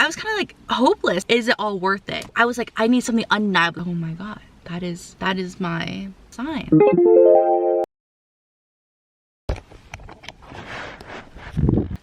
I was kind of like hopeless. Is it all worth it? I was like, I need something undeniable. Oh my God, that is my sign.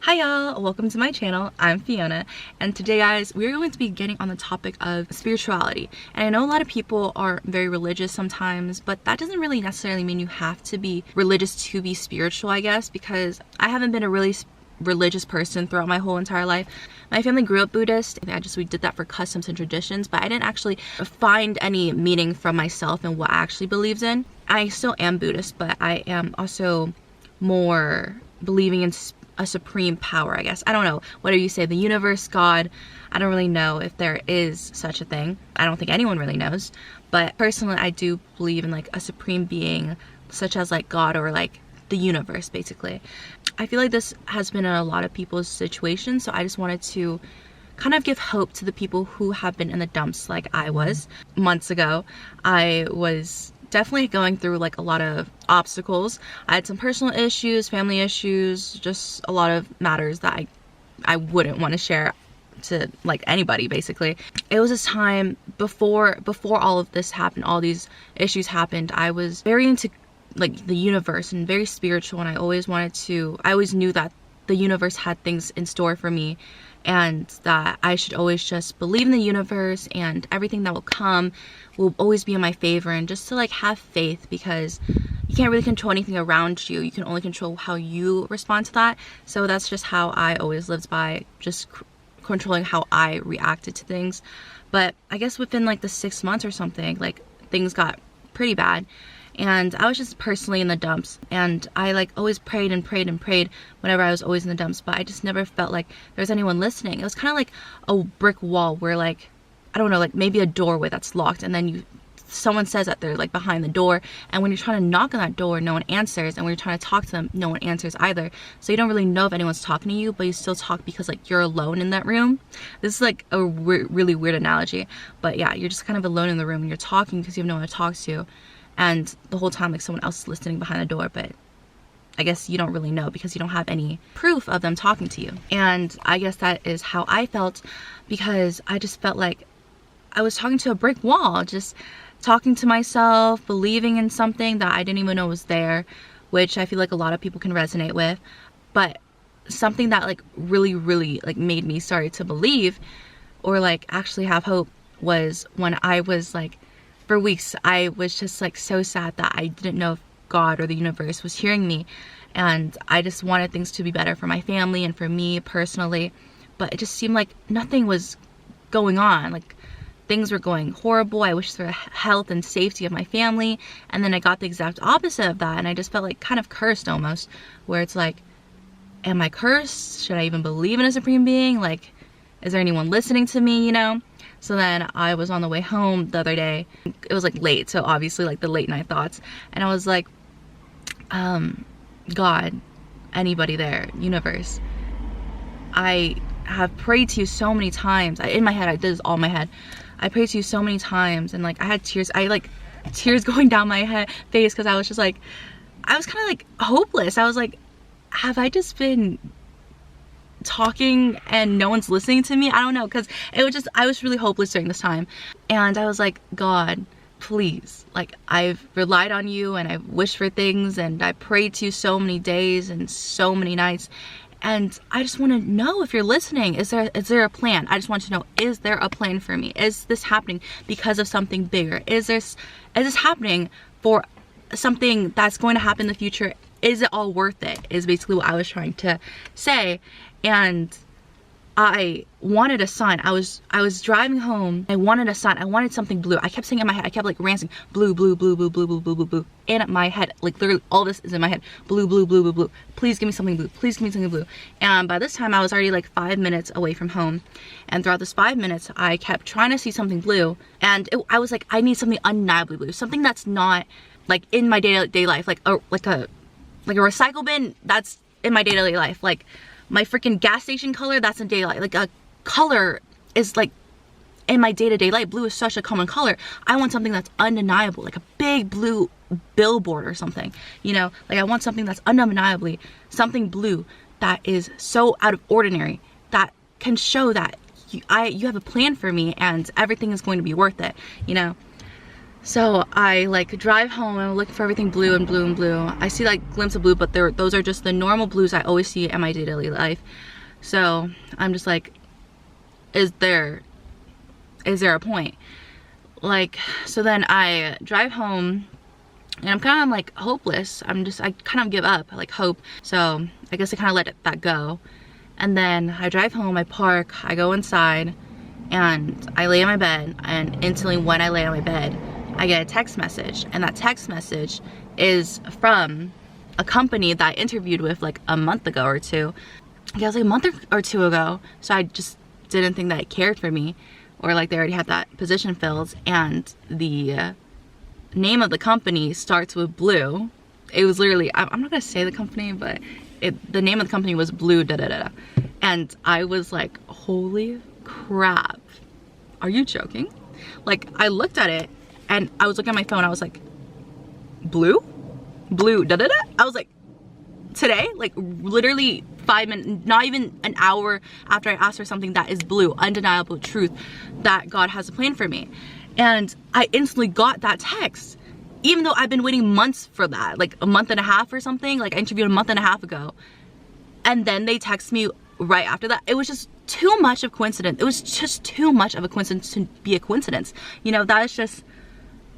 Hi y'all, welcome to my channel. I'm Fiona, and today guys, we're going to be getting on the topic of spirituality. And I know a lot of people are very religious sometimes, but that doesn't really necessarily mean you have to be religious to be spiritual, I guess, because I haven't been a really religious person throughout my whole entire life. My family grew up Buddhist, and we did that for customs and traditions, but I didn't actually find any meaning from myself and what I actually believed in. I still am Buddhist, but I am also more believing in a supreme power, I guess. I don't know, whatever you say, the universe, God, I don't really know if there is such a thing. I don't think anyone really knows, but personally I do believe in like a supreme being such as like God or like the universe, basically. I feel like this has been in a lot of people's situations, so I just wanted to kind of give hope to the people who have been in the dumps like I was. Months ago, I was definitely going through like a lot of obstacles. I had some personal issues, family issues, just a lot of matters that I wouldn't want to share to like anybody, basically. It was this time before all of this happened, all these issues happened. I was very into like the universe and very spiritual, and I always knew that the universe had things in store for me, and that I should always just believe in the universe, and everything that will come will always be in my favor, and just to like have faith, because you can't really control anything around you. You can only control how you respond to that. So that's just how I always lived by, just controlling how I reacted to things. But I guess within like the 6 months or something, like things got pretty bad, and I was just personally in the dumps, and I like always prayed and prayed and prayed whenever I was always in the dumps, but I just never felt like there was anyone listening. It was kind of like a brick wall where like, I don't know, like maybe a doorway that's locked, and then someone says that they're like behind the door, and when you're trying to knock on that door, no one answers, and when you're trying to talk to them, no one answers either. So you don't really know if anyone's talking to you, but you still talk because like you're alone in that room. This is like a really weird analogy, but yeah, you're just kind of alone in the room and you're talking because you have no one to talk to, and the whole time like someone else is listening behind the door, but I guess you don't really know because you don't have any proof of them talking to you. And I guess that is how I felt, because I just felt like I was talking to a brick wall, just talking to myself, believing in something that I didn't even know was there, which I feel like a lot of people can resonate with. But something that like really like made me start to believe or like actually have hope was when I was like, for weeks I was just like so sad that I didn't know if God or the universe was hearing me, and I just wanted things to be better for my family and for me personally, but it just seemed like nothing was going on. Like things were going horrible. I wished for the health and safety of my family, and then I got the exact opposite of that, and I just felt like kind of cursed almost, where it's like, am I cursed? Should I even believe in a supreme being? Like, is there anyone listening to me, you know? So then I was on the way home the other day. It was like late, so obviously like the late night thoughts, and I was like, God, anybody there, universe, I have prayed to you so many times. In my head, I did this all in my head. I prayed to you so many times, and like I had tears. I like tears going down my face, because I was just like, I was kind of like hopeless. I was like, have I just been talking and no one's listening to me? I don't know, because it was just, I was really hopeless during this time, and I was like, God, please, like I've relied on you, and I've wished for things, and I prayed to you so many days and so many nights, and I just want to know if you're listening. Is there a plan? I just want to know, is there a plan for me? Is this happening because of something bigger? Is this happening for something that's going to happen in the future? Is it all worth it? Is basically what I was trying to say. And I wanted a sign. I was driving home. I wanted a sign. I wanted something blue. I kept saying in my head, I kept like ranting, blue, blue, blue, blue, blue, blue, blue, blue, blue. In my head, like literally all this is in my head. Blue, blue, blue, blue, blue. Please give me something blue. Please give me something blue. And by this time I was already like 5 minutes away from home. And throughout this 5 minutes, I kept trying to see something blue. And I was like, I need something undeniably blue. Something that's not like in my day-to-day life. Like a recycle bin that's in my day-to-day life. Like my freaking gas station color, that's in daylight. Like a color is like in my day-to-day life. Blue is such a common color. I want something that's undeniable, like a big blue billboard or something, you know? Like I want something that's undeniably something blue that is so out of ordinary, that can show that you have a plan for me, and everything is going to be worth it, you know? So I like drive home and I'm looking for everything blue and blue and blue. I see like glimpse of blue, but those are just the normal blues I always see in my daily life. So I'm just like, is there a point? Like, so then I drive home and I'm kind of like hopeless. I kind of give up, like hope. So I guess I kind of let that go. And then I drive home, I park, I go inside, and I lay in my bed, and instantly when I lay on my bed, I get a text message, and that text message is from a company that I interviewed with like a month ago or two. Yeah, it was like a month or two ago. So I just didn't think that it cared for me, or like they already had that position filled. And the name of the company starts with blue. It was literally, I'm not gonna say the company, but the name of the company was blue da da da. And I was like, holy crap, are you joking? Like, I looked at it and I was looking at my phone, I was like, blue da da da. I was like, today, like literally 5 minutes, not even an hour after I asked for something that is blue, undeniable truth that God has a plan for me. And I instantly got that text, even though I've been waiting months for that, like a month and a half or something. Like I interviewed a month and a half ago, and then they text me right after that. It was just too much of coincidence. It was just too much of a coincidence to be a coincidence. You know, that's just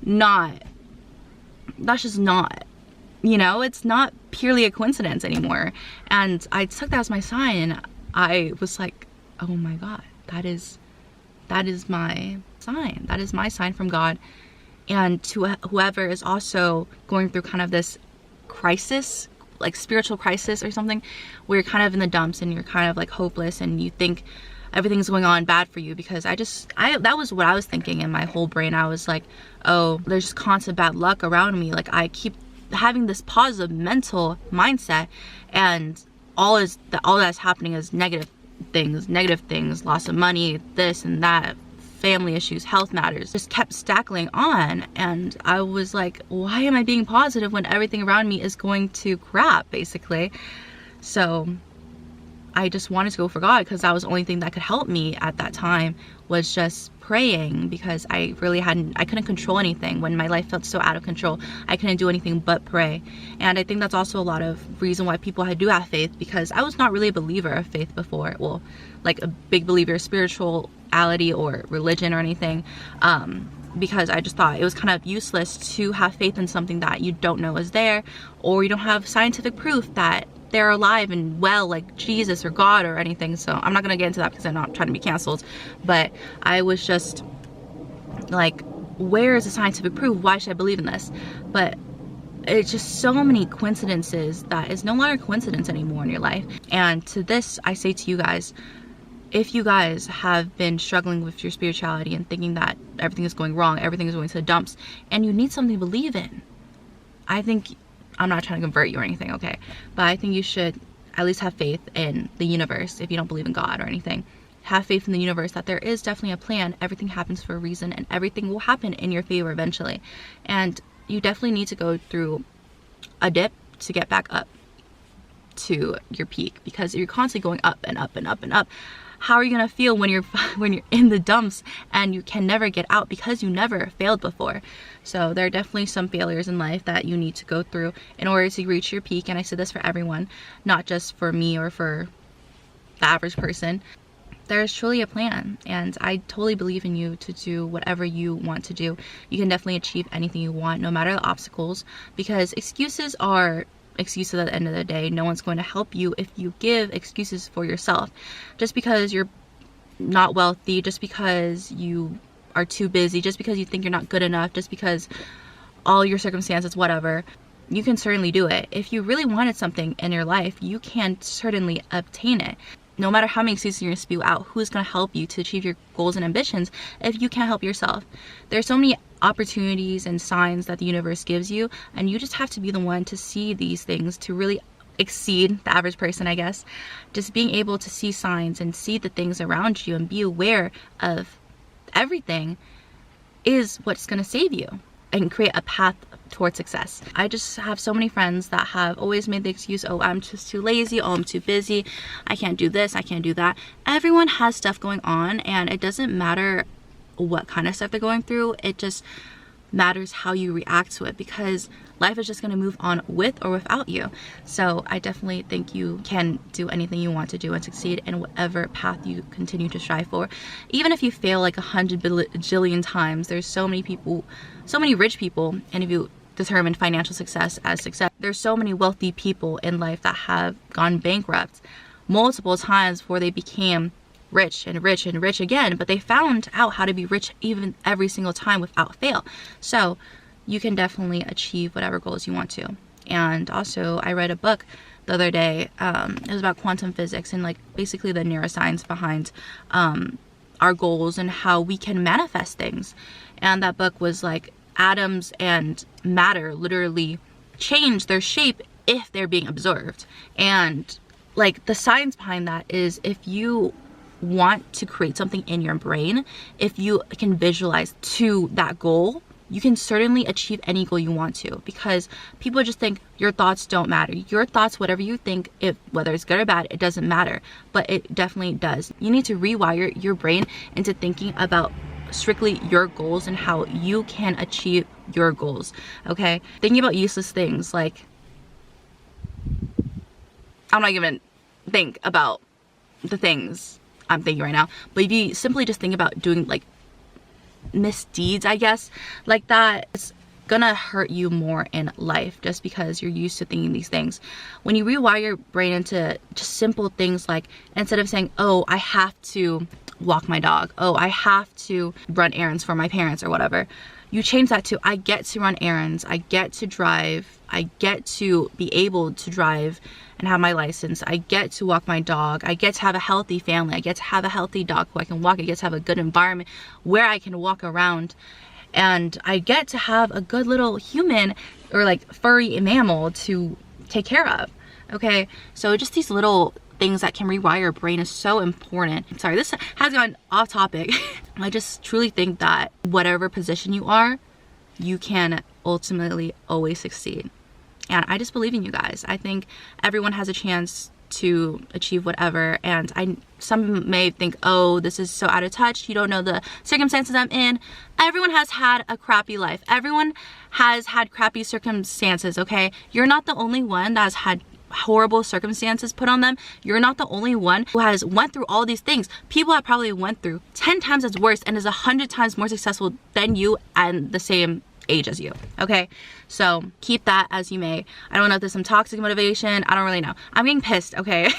not, you know, it's not purely a coincidence anymore. And I took that as my sign, and I was like, oh my God, that is my sign. That is my sign from God. And to whoever is also going through kind of this crisis, like spiritual crisis or something, where you're kind of in the dumps and you're kind of like hopeless and you think everything's going on bad for you, because that was what I was thinking in my whole brain. I was like, oh, there's just constant bad luck around me. Like I keep having this positive mental mindset, and all that's happening is negative things, loss of money, this and that, family issues, health matters, just kept stacking on. And I was like, why am I being positive when everything around me is going to crap, basically? So I just wanted to go for God, because that was the only thing that could help me at that time, was just praying, because I couldn't control anything. When my life felt so out of control, I couldn't do anything but pray. And I think that's also a lot of reason why people do have faith, because I was not really a believer of faith before. Well, like a big believer of spirituality or religion or anything, because I just thought it was kind of useless to have faith in something that you don't know is there, or you don't have scientific proof that they're alive and well, like Jesus or God or anything. So I'm not gonna get into that because I'm not trying to be canceled, but I was just like, where is the scientific proof? Why should I believe in this? But it's just so many coincidences that is no longer coincidence anymore in your life. And to this, I say to you guys, if you guys have been struggling with your spirituality and thinking that everything is going wrong, everything is going to the dumps, and you need something to believe in, I think, I'm not trying to convert you or anything, okay? But I think you should at least have faith in the universe. If you don't believe in God or anything, have faith in the universe that there is definitely a plan. Everything happens for a reason, and everything will happen in your favor eventually. And you definitely need to go through a dip to get back up to your peak, because you're constantly going up and up and up and up. How are you gonna feel when you're in the dumps and you can never get out, because you never failed before? So there are definitely some failures in life that you need to go through in order to reach your peak. And I say this for everyone, not just for me or for the average person. There is truly a plan, and I totally believe in you to do whatever you want to do. You can definitely achieve anything you want, no matter the obstacles, because excuses are excuses at the end of the day. No one's going to help you if you give excuses for yourself. Just because you're not wealthy, just because you are too busy, just because you think you're not good enough, just because all your circumstances, whatever, you can certainly do it. If you really wanted something in your life, you can certainly obtain it. No matter how many excuses you're going to spew out, who's going to help you to achieve your goals and ambitions if you can't help yourself? There's so many opportunities and signs that the universe gives you, and you just have to be the one to see these things to really exceed the average person, I guess. Just being able to see signs and see the things around you and be aware of everything is what's going to save you and create a path towards success. I just have so many friends that have always made the excuse, oh, I'm just too lazy, oh, I'm too busy, I can't do this, I can't do that. Everyone has stuff going on, and it doesn't matter what kind of stuff they're going through. It just matters how you react to it, because life is just going to move on with or without you. So I definitely think you can do anything you want to do and succeed in whatever path you continue to strive for. Even if you fail like 100 bajillion times, there's so many people, so many rich people, and if you determine financial success as success, there's so many wealthy people in life that have gone bankrupt multiple times before they became rich and rich and rich again, but they found out how to be rich even every single time without fail. So you can definitely achieve whatever goals you want to. And also, I read a book the other day. It was about quantum physics and like basically the neuroscience behind our goals and how we can manifest things. And that book was like atoms and matter literally change their shape if they're being observed. And like the science behind that is, if you want to create something in your brain, if you can visualize to that goal, you can certainly achieve any goal you want to, because people just think your thoughts don't matter. Your thoughts, whatever you think, if whether it's good or bad, it doesn't matter, but it definitely does. You need to rewire your brain into thinking about strictly your goals and how you can achieve your goals. Okay, thinking about useless things, like I'm not even think about the things I'm thinking right now, but if you simply just think about doing like misdeeds, I guess, like that, it's gonna hurt you more in life just because you're used to thinking these things. When you rewire your brain into just simple things, like instead of saying, oh, I have to walk my dog, oh, I have to run errands for my parents or whatever, you change that to, I get to run errands, I get to drive, I get to be able to drive and have my license, I get to walk my dog, I get to have a healthy family, I get to have a healthy dog who I can walk, I get to have a good environment where I can walk around, and I get to have a good little human or like furry mammal to take care of. Okay, so just these little things that can rewire your brain is so important. Sorry, this has gone off topic. I just truly think that whatever position you are, you can ultimately always succeed. And I just believe in you guys. I think everyone has a chance to achieve whatever, and some may think, oh, this is so out of touch, you don't know the circumstances I'm in. Everyone has had a crappy life. Everyone has had crappy circumstances, okay? You're not the only one that has had horrible circumstances put on them. You're not the only one who has went through all these things. People have probably went through 10 times as worse and is 100 times more successful than you and the same age as you. Okay, so keep that as you may. I don't know if there's some toxic motivation, I don't really know. I'm getting pissed, okay?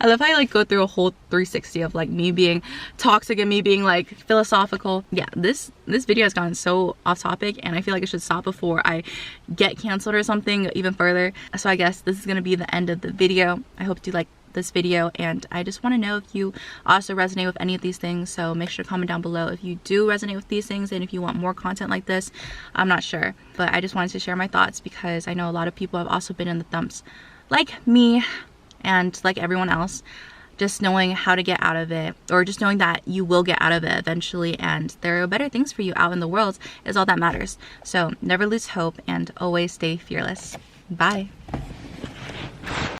I love how I like go through a whole 360 of like me being toxic and me being like philosophical. Yeah, this video has gone so off topic, and I feel like it should stop before I get canceled or something even further. So I guess this is gonna be the end of the video. I hope you like this video, and I just want to know if you also resonate with any of these things, so make sure to comment down below if you do resonate with these things and if you want more content like this. I'm not sure, but I just wanted to share my thoughts because I know a lot of people have also been in the dumps like me and like everyone else, just knowing how to get out of it, or just knowing that you will get out of it eventually, and there are better things for you out in the world is all that matters. So never lose hope and always stay fearless. Bye.